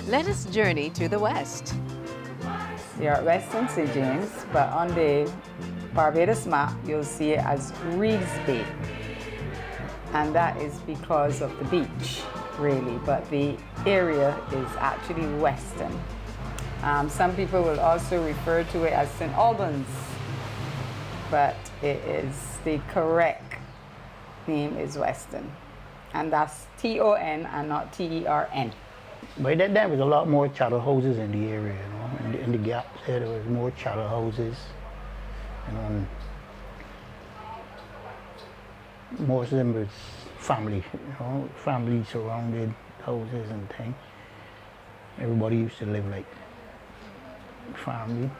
Let us journey to the west. You're at Weston, St. James, but on the Barbados map, you'll see it as Reeves Bay. And that is because of the beach, really, but the area is actually Weston. Some people will also refer to it as St. Albans, but it is the correct name is Weston. And that's T-O-N and not T-E-R-N. By that time, there was a lot more chattel houses in the area, you know. In the gaps there was more chattel houses, you know. And most of them was family, you know, family surrounded houses and things. Everybody used to live like family.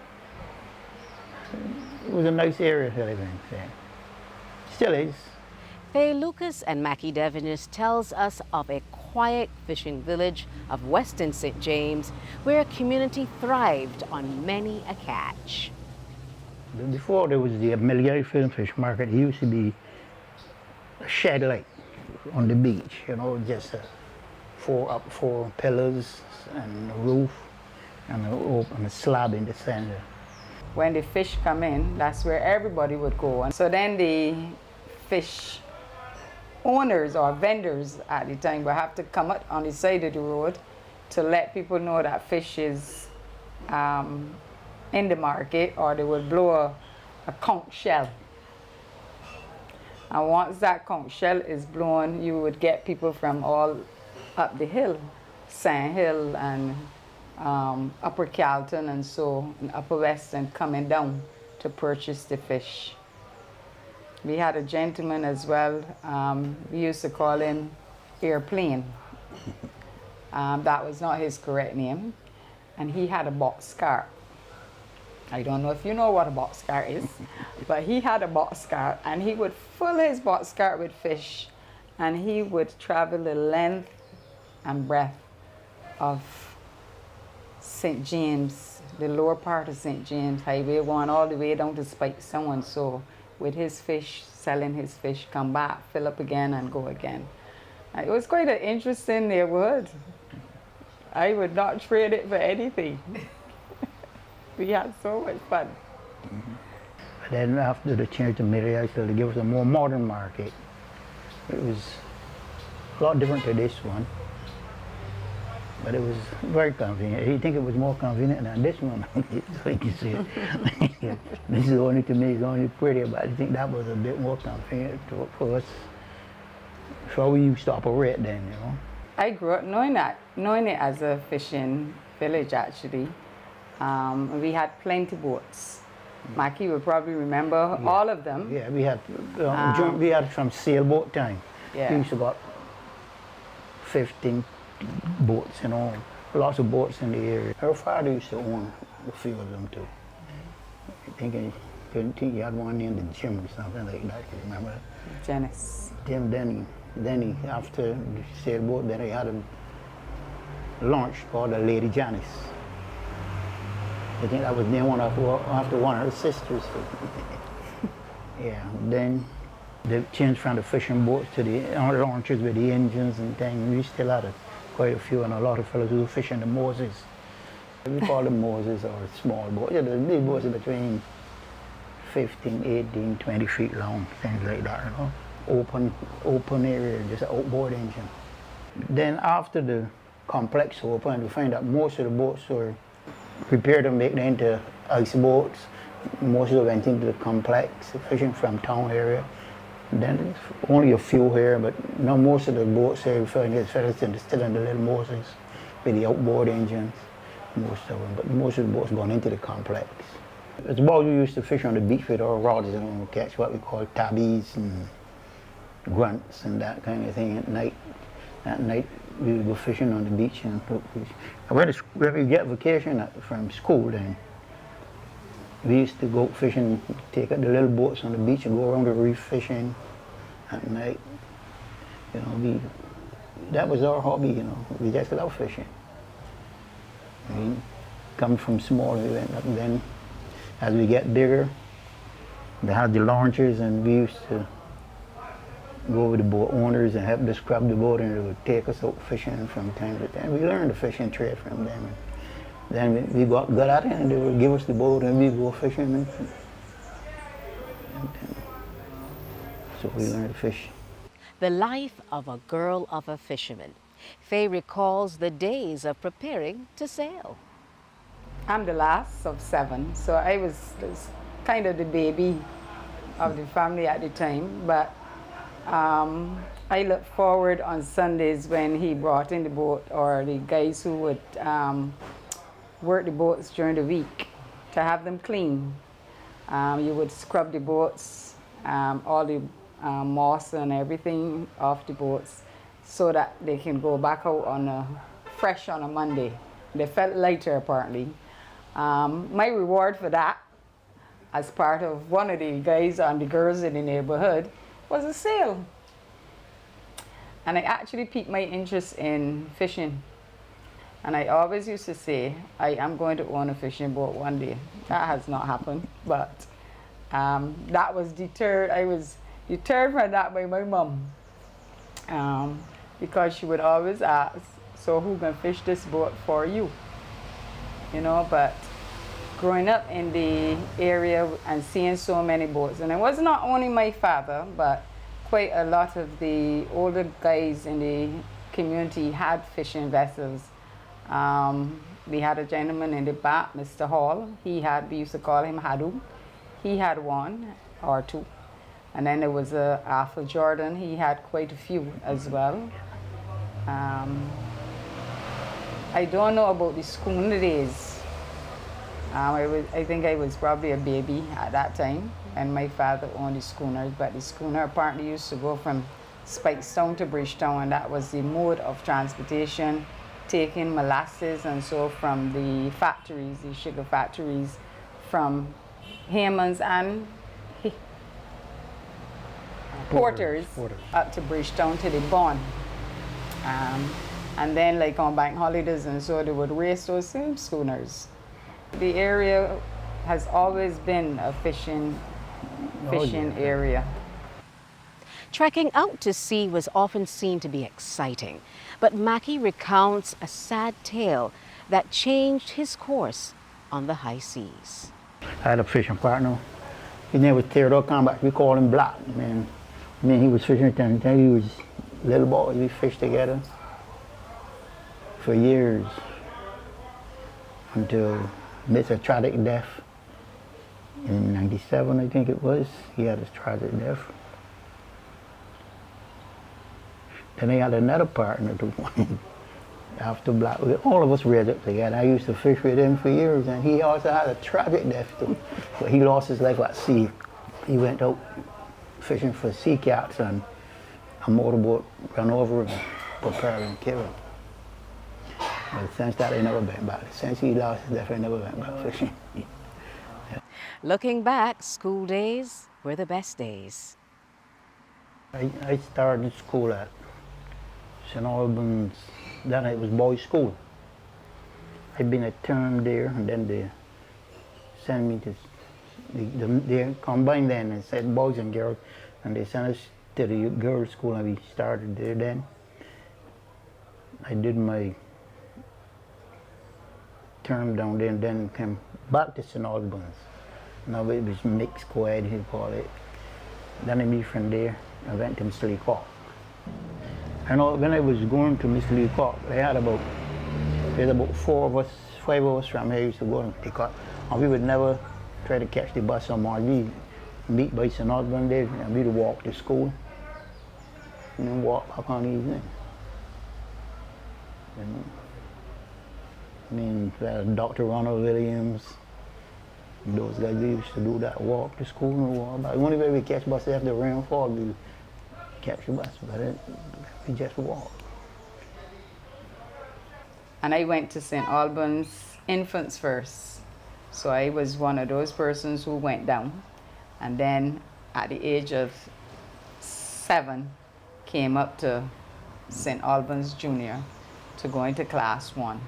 It was a nice area to live in then. Still is. Faye Lucas and Mackie Devonish tells us of a quiet fishing village of Weston St. James where a community thrived on many a catch. Before there was the Military Film Fish Market, it used to be a shed light on the beach, you know, just four pillars and a roof and a slab in the center. When the fish come in, that's where everybody would go. And so then the fish owners or vendors at the time would have to come up on the side of the road to let people know that fish is in the market, or they would blow a conch shell. And once that conch shell is blown, you would get people from all up the hill, Sand Hill and Upper Calton and so, and Upper Weston coming down to purchase the fish. We had a gentleman as well, we used to call him Airplane. That was not his correct name. And he had a box cart. I don't know if you know what a box cart is, but he had a box cart and he would fill his box cart with fish and he would travel the length and breadth of St. James, the lower part of St. James Highway, going all the way down to Spike so and so. With his fish, selling his fish, come back, fill up again and go again. It was quite an interesting neighborhood. I would not trade it for anything. We had so much fun. Mm-hmm. But then after the change to military, they gave us a more modern market. It was a lot different to this one, but it was very convenient. I think it was more convenient than this one, like you said. This is only, to me, it's only prettier, but I think that was a bit more convenient for us. So we used to operate then, you know. I grew up knowing it as a fishing village, actually. We had plenty boats. Mackie would probably remember all of them. Yeah, we had from sailboat time. Yeah. We used to got 15 boats, you know, lots of boats in the area. Her father used to own a few of them too. I think he had one named Jim or something like that, you remember? Janice. Jim Denny, after the sailboat, then he had a launch called the Lady Janice. I think that was named after one of her sisters. Yeah, then they changed from the fishing boats to the launches with the engines and things. We still had quite a few, and a lot of fellows who were fishing the Moses. We call them Moses or small boats. Yeah, the big boats are between 15, 18, 20 feet long, things like that, you know. Open area, just an outboard engine. Then after the complex opened, we find that most of the boats were prepared to make them into ice boats. Most of them went into the complex, fishing from town area. Then there's only a few here, but now most of the boats here we find is still in the little Moses with the outboard engines, most of them. But most of the boats gone into the complex. It's about we used to fish on the beach with our rods and catch what we call tabbies and grunts and that kind of thing at night. At night we would go fishing on the beach and when we get vacation from school, then we used to go fishing, take out the little boats on the beach and go around the reef fishing at night. You know, that was our hobby, you know. We just love fishing. We come from small, we went up and then as we get bigger, they had the launchers, and we used to go with the boat owners and help them scrub the boat, and they would take us out fishing from time to time. We learned the fishing trade from them. Then we got good at it, and they would give us the boat, and we go fishing. And so we learned to fish. The life of a girl of a fisherman. Faye recalls the days of preparing to sail. I'm the last of 7, so I was kind of the baby of the family at the time, but I look forward on Sundays when he brought in the boat, or the guys who would work the boats during the week, to have them clean. You would scrub the boats, all the moss and everything off the boats, so that they can go back out fresh on a Monday. They felt lighter apparently. My reward for that, as part of one of the guys and the girls in the neighborhood, was a sail. And I actually piqued my interest in fishing. And I always used to say, I am going to own a fishing boat one day. That has not happened, but that was deterred. I was deterred from that by my mom, because she would always ask, so who can fish this boat for you? You know, but growing up in the area and seeing so many boats, and it was not only my father, but quite a lot of the older guys in the community had fishing vessels. We had a gentleman in the back, Mr. Hall. We used to call him Hadu. He had 1 or 2. And then there was Arthur Jordan. He had quite a few as well. I don't know about the schooner days. I think I was probably a baby at that time, and my father owned the schooners, but the schooner apparently used to go from Spikestown to Bridgetown, and that was the mode of transportation, taking molasses and so from the factories, the sugar factories, from Hammond's and Porters up to Bridgetown to the Bond. And then like on bank holidays and so they would race those same schooners. The area has always been a fishing area. Trekking out to sea was often seen to be exciting, but Mackie recounts a sad tale that changed his course on the high seas. I had a fishing partner. His name was Theodore Combat. We called him Black. Man, he was fishing at the time. He was a little boy. We fished together for years until missed a tragic death in '97, I think it was. He had a tragic death. Then I had another partner after Black. All of us raised up together. I used to fish with him for years, and he also had a tragic death too. But he lost his life at sea. He went out fishing for sea cats, and a motorboat ran over him, propelled and killed him. But since that, I never went back. Since he lost his life, I never went back fishing. Yeah. Looking back, school days were the best days. I started school at St. Albans. Then it was boys' school. I'd been a term there, and then they sent me to, they combined then and said boys and girls, and they sent us to the girls' school, and we started there then. I did my term down there and then came back to St. Albans. Now it was mixed co-ed, he called it. Then I moved from there, I went to Mr. Lee Cork. And when I was going to Mr. Lee Cork, there's about 5 of us from here used to go to Lee Cork. And we would never try to catch the bus somewhere. We meet by St. Albans there, and we'd walk to school, and then walk back on the evening. You know? I mean, Dr. Ronald Williams, those guys, they used to do that, walk to school and walk back. The only way we catch buses after the rainfall, we catch the bus, but we just walk. And I went to St. Albans infants first. So I was one of those persons who went down. And then at the age of 7, came up to St. Albans Junior to go into class 1.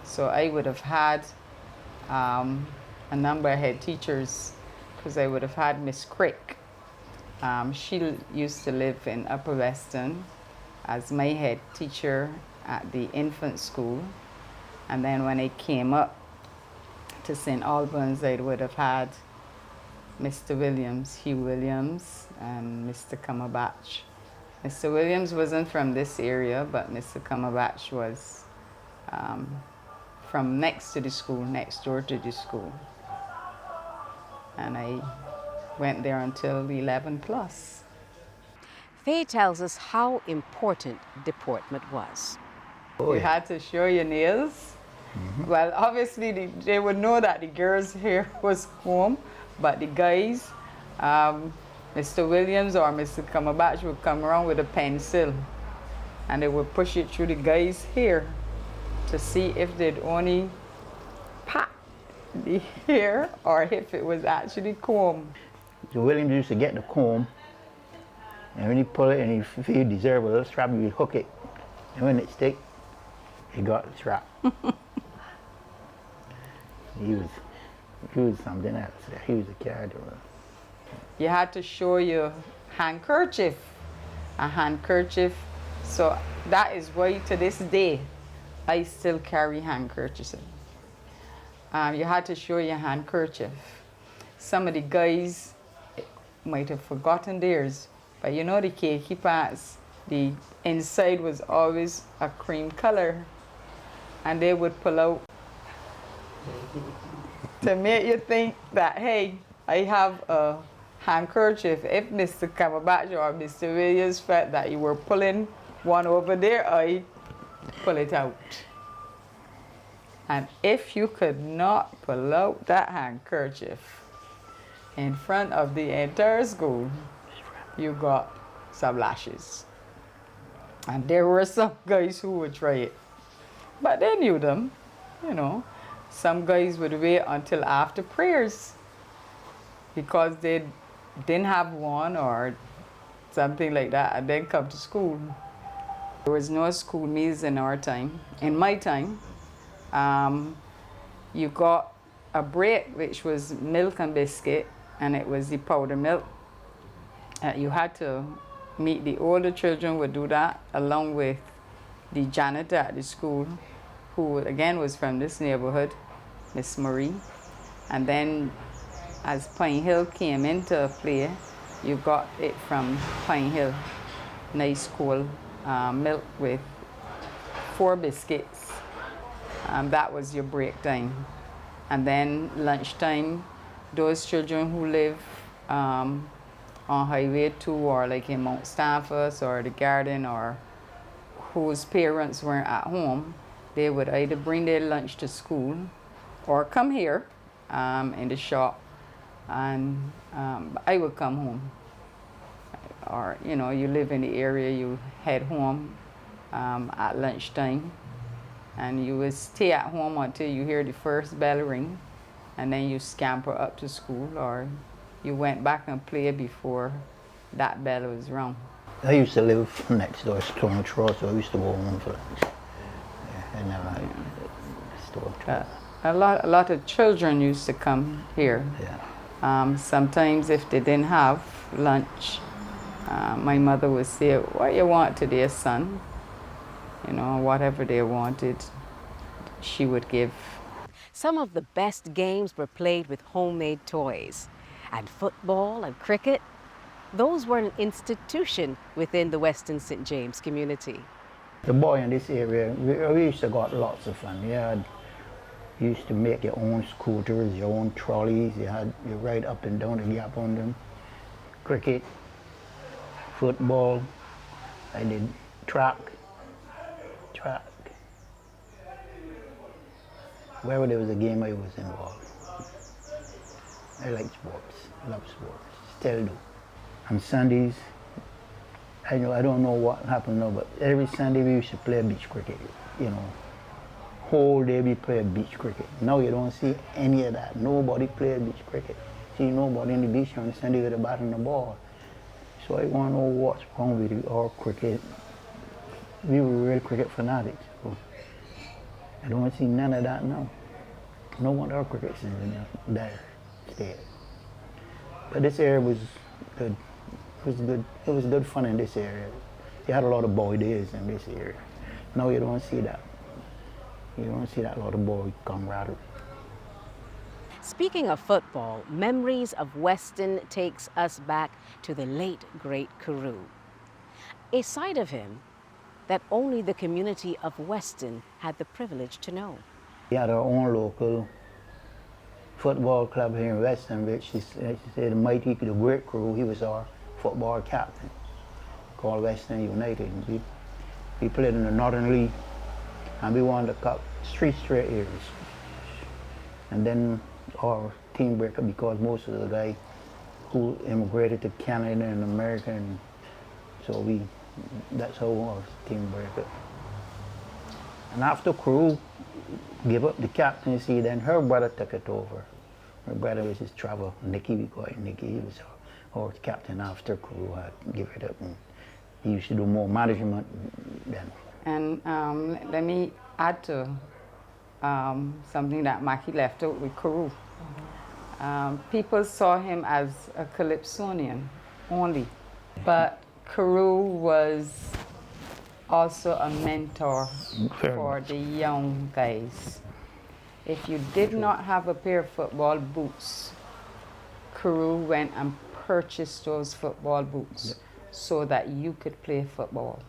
So I would have had a a number of head teachers, because I would have had Miss Crick. She used to live in Upper Weston as my head teacher at the infant school. And then when I came up to St. Albans, I would have had Mr. Williams, Hugh Williams, and Mr. Cumberbatch. Mr. Williams wasn't from this area, but Mr. Cumberbatch was from next to the school, next door to the school. And I went there until 11 plus. Faye tells us how important deportment was. You had to show your nails. Well, obviously they would know that the girls here was home, but the guys, Mr. Williams or Mr. Cumberbatch would come around with a pencil and they would push it through the guys' hair to see if they'd only pat the hair or if it was actually comb. So Williams used to get the comb, and when he pull it and he feel you deserve a little strap, you hook it. And when it stick, he got the strap. He was something else. He was a character. You had to show your handkerchief, a handkerchief. So that is why to this day, I still carry handkerchiefs. You had to show your handkerchief. Some of the guys might have forgotten theirs, but you know the khaki pants, the inside was always a cream color, and they would pull out to make you think that, hey, I have a handkerchief. If Mr. Cumberbatch or Mr. Williams felt that you were pulling one over their eye, pull it out. And if you could not pull out that handkerchief in front of the entire school, you got some lashes. And there were some guys who would try it. But they knew them, you know. Some guys would wait until after prayers because they didn't have one or something like that, and then come to school. There was no school meals in our time. In my time, you got a break, which was milk and biscuit, and it was the powder milk. You had to meet the older children would do that along with the janitor at the school, who again was from this neighborhood, Miss Marie. And then as Pine Hill came into play, you got it from Pine Hill, nice cool milk with 4 biscuits. That was your break time. And then lunchtime, those children who live on Highway 2 or like in Mount Stafford or the Garden or whose parents weren't at home, they would either bring their lunch to school or come here in the shop, and I would come home. Or, you know, you live in the area, you head home at lunchtime, and you would stay at home until you hear the first bell ring, and then you scamper up to school, or you went back and played before that bell was rung. I used to live next door, Stone Throw, so I used to go home for lunch. Yeah, I never had Stone Throw. A lot of children used to come here. Yeah. Sometimes if they didn't have lunch, my mother would say, "What you want today, son?" You know, whatever they wanted, she would give. Some of the best games were played with homemade toys. And football and cricket, those were an institution within the Weston St. James community. The boy in this area, we used to got lots of fun. You used to make your own scooters, your own trolleys. You ride up and down the gap on them. Cricket, football. I did track. Wherever there was a game, I was involved. I like sports, love sports, still do. On Sundays, I don't know what happened now, but every Sunday we used to play beach cricket, you know. Whole day we play beach cricket. Now you don't see any of that. Nobody play beach cricket. See nobody in the beach on Sunday with a bat and a ball. So I want to know what's wrong with our cricket. We were real cricket fanatics. So I don't see none of that now. No one other cricket season in that state. But this area was good. It was good. It was good fun in this area. You had a lot of boy days in this area. Now you don't see that. You don't see that lot of boy camaraderie. Speaking of football, memories of Weston takes us back to the late, great Carew. A side of him that only the community of Weston had the privilege to know. We had our own local football club here in Weston, which is the mighty, the great Carew. He was our football captain, called Weston United. We played in the Northern League, and we won the cup 3 straight years. And then our team broke up because most of the guys who immigrated to Canada and America, and so that's how our team broke up. And after Carew gave up the captaincy, then her brother took it over. Her brother was his travel, Nicky, we call him Nicky. He was our captain after Carew had given it up. And he used to do more management then. And let me add to something that Mackie left out with Carew. People saw him as a Calypsonian only, but Carew was also a mentor for the young guys. If you did not have a pair of football boots, Carew went and purchased those football boots so that you could play football.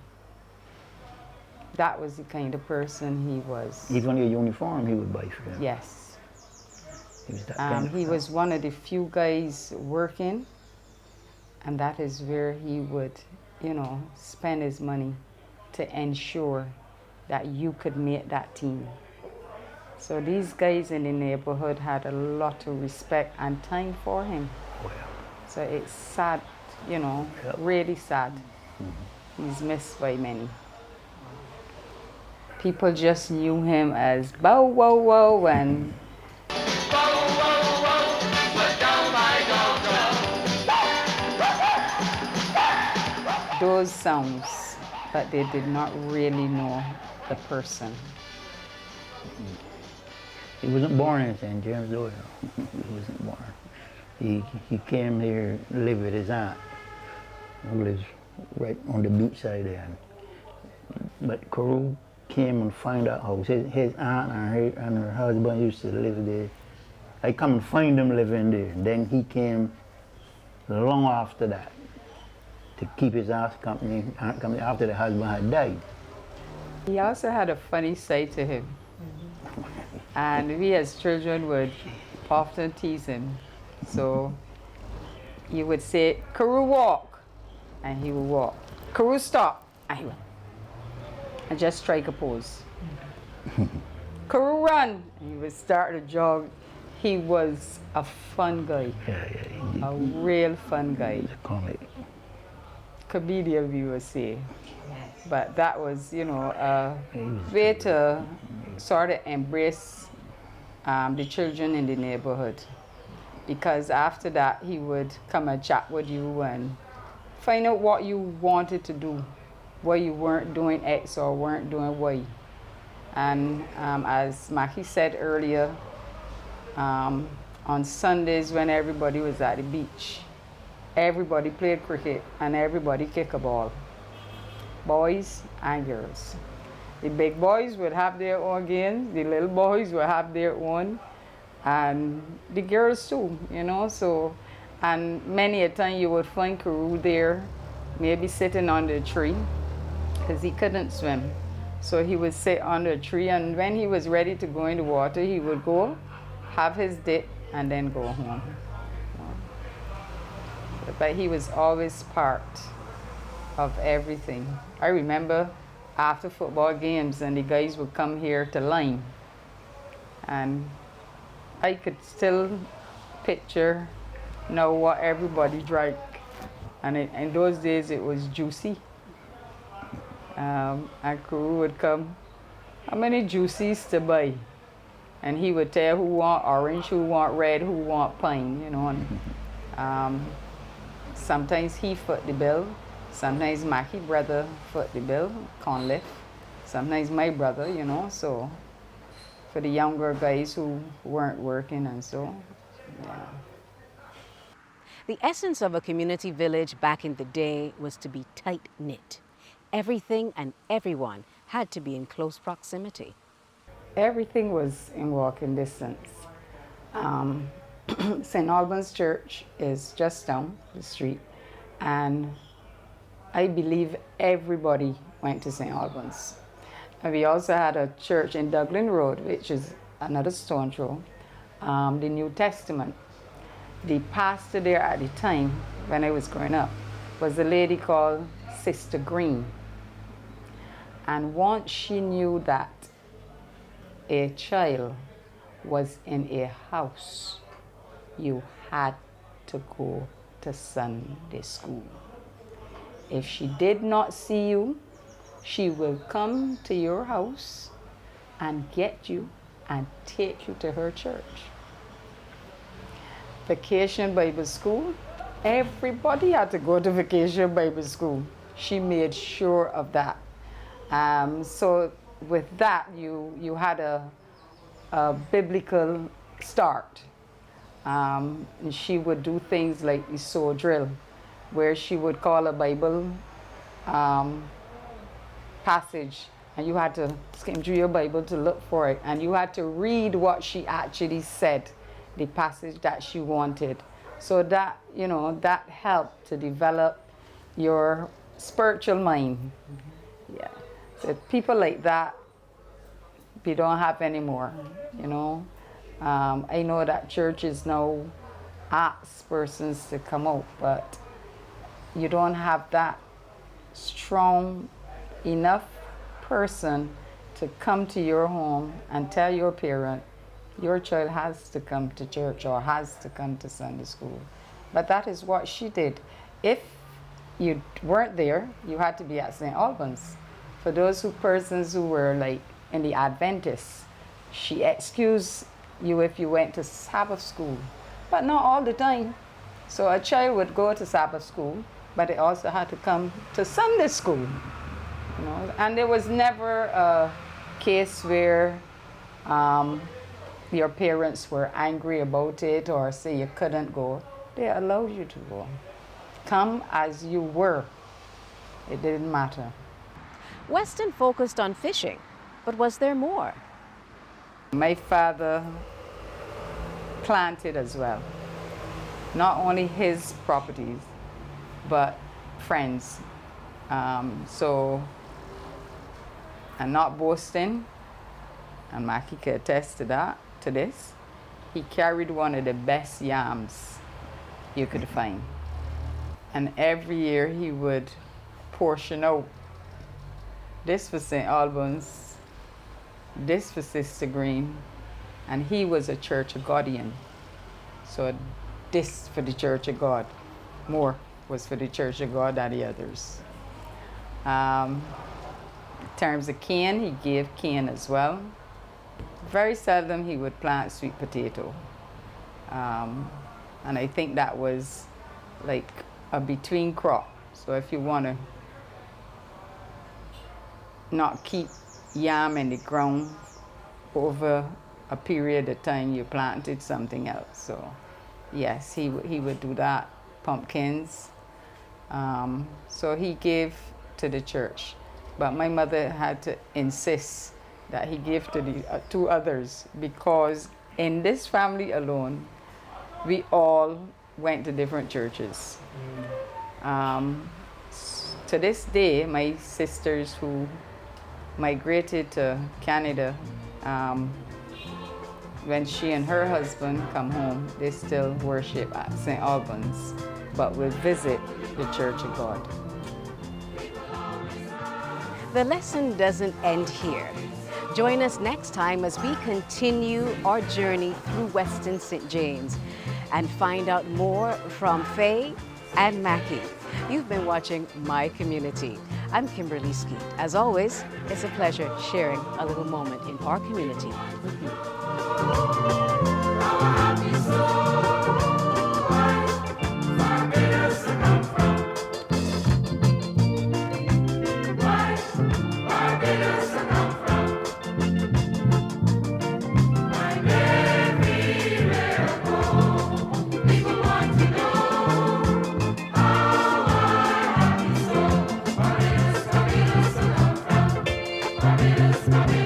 That was the kind of person he was. Even your uniform he would buy for them. Yes. He was that kind of He was one of the few guys working, and that is where he would, spend his money to ensure that you could make that team. So these guys in the neighborhood had a lot of respect and time for him. Oh, yeah. So it's sad, really sad. He's missed by many. People just knew him as Bow Wow Wow and those sounds, but they did not really know the person. He wasn't born in St. James, though. He wasn't born. He came here to live with his aunt, who lives right on the beach side there. But Carew came and found that house. His aunt and her husband used to live there. I come and find them living there. Then he came long after that to keep his aunt company after the husband had died. He also had a funny side to him. And we as children would often tease him. So you would say, Carew walk, and he would walk. Carew stop, and he would. And just strike a pose. Carew run, and he would start to jog. He was a fun guy. Yeah. A real fun guy. He's a comic. Comedian, we would say. But that was, a way to sort of embrace the children in the neighborhood. Because after that, he would come and chat with you and find out what you wanted to do, why you weren't doing X or weren't doing Y. And as Mackie said earlier, on Sundays when everybody was at the beach, everybody played cricket and everybody kicked a ball, boys and girls. The big boys would have their own games, the little boys would have their own, and the girls too, so, and many a time you would find Carew there, maybe sitting under a tree, because he couldn't swim. So he would sit under a tree, and when he was ready to go in the water, he would go, have his dip, and then go home. But he was always part of everything. I remember after football games, and the guys would come here to line, and I could still picture what everybody drank. And in those days, it was juicy. And Carew would come, how many juicies to buy? And he would tell who want orange, who want red, who want pine, And, sometimes he foot the bill. Sometimes Mackie brother foot the bill, Conliff. Sometimes my brother, so for the younger guys who weren't working and so, yeah. The essence of a community village back in the day was to be tight-knit. Everything and everyone had to be in close proximity. Everything was in walking distance. St. Albans Church is just down the street, and I believe everybody went to St. Albans. And we also had a church in Dublin Road, which is another stone throw, the New Testament. The pastor there at the time, when I was growing up, was a lady called Sister Green. And once she knew that a child was in a house, you had to go to Sunday school. If she did not see you, she will come to your house and get you and take you to her church. Vacation Bible School, everybody had to go to Vacation Bible School. She made sure of that. So with that, you had a biblical start. And she would do things like the soul drill, where she would call a Bible passage, and you had to skim through your Bible to look for it, and you had to read what she actually said, the passage that she wanted. So that, you know, that helped to develop your spiritual mind. Yeah. So people like that, we don't have anymore, you know. I know that churches now ask persons to come out, but you don't have that strong enough person to come to your home and tell your parent, your child has to come to church or has to come to Sunday school. But that is what she did. If you weren't there, you had to be at St. Albans. For those persons who were like in the Adventists, she excused you if you went to Sabbath school, but not all the time. So a child would go to Sabbath school, but they also had to come to Sunday school. You know? And there was never a case where your parents were angry about it or say you couldn't go. They allowed you to go. Come as you were. It didn't matter. Weston focused on fishing, but was there more? My father planted as well. Not only his properties, but friends. So, I'm not boasting, and Mackie can attest to that, to this. He carried one of the best yams you could find. And every year he would portion out. This for St. Albans, this for Sister Green, and he was a Church of Godian. So this for the Church of God. More was for the Church of God than the others. In terms of cane, he gave cane as well. Very seldom he would plant sweet potato. And I think that was like a between crop. So if you want to not keep yam in the ground over a period of time, you planted something else. So yes, he would do that. Pumpkins. So he gave to the church. But my mother had to insist that he gave to the two others, because in this family alone, we all went to different churches. To this day, my sisters who migrated to Canada, when she and her husband come home, they still worship at St. Albans, but will visit the Church of God. The lesson doesn't end here. Join us next time as we continue our journey through Weston St. James and find out more from Faye and Mackie. You've been watching My Community. I'm Kimberly Skeet. As always, it's a pleasure sharing a little moment in our community with you. Barbados, Barbados.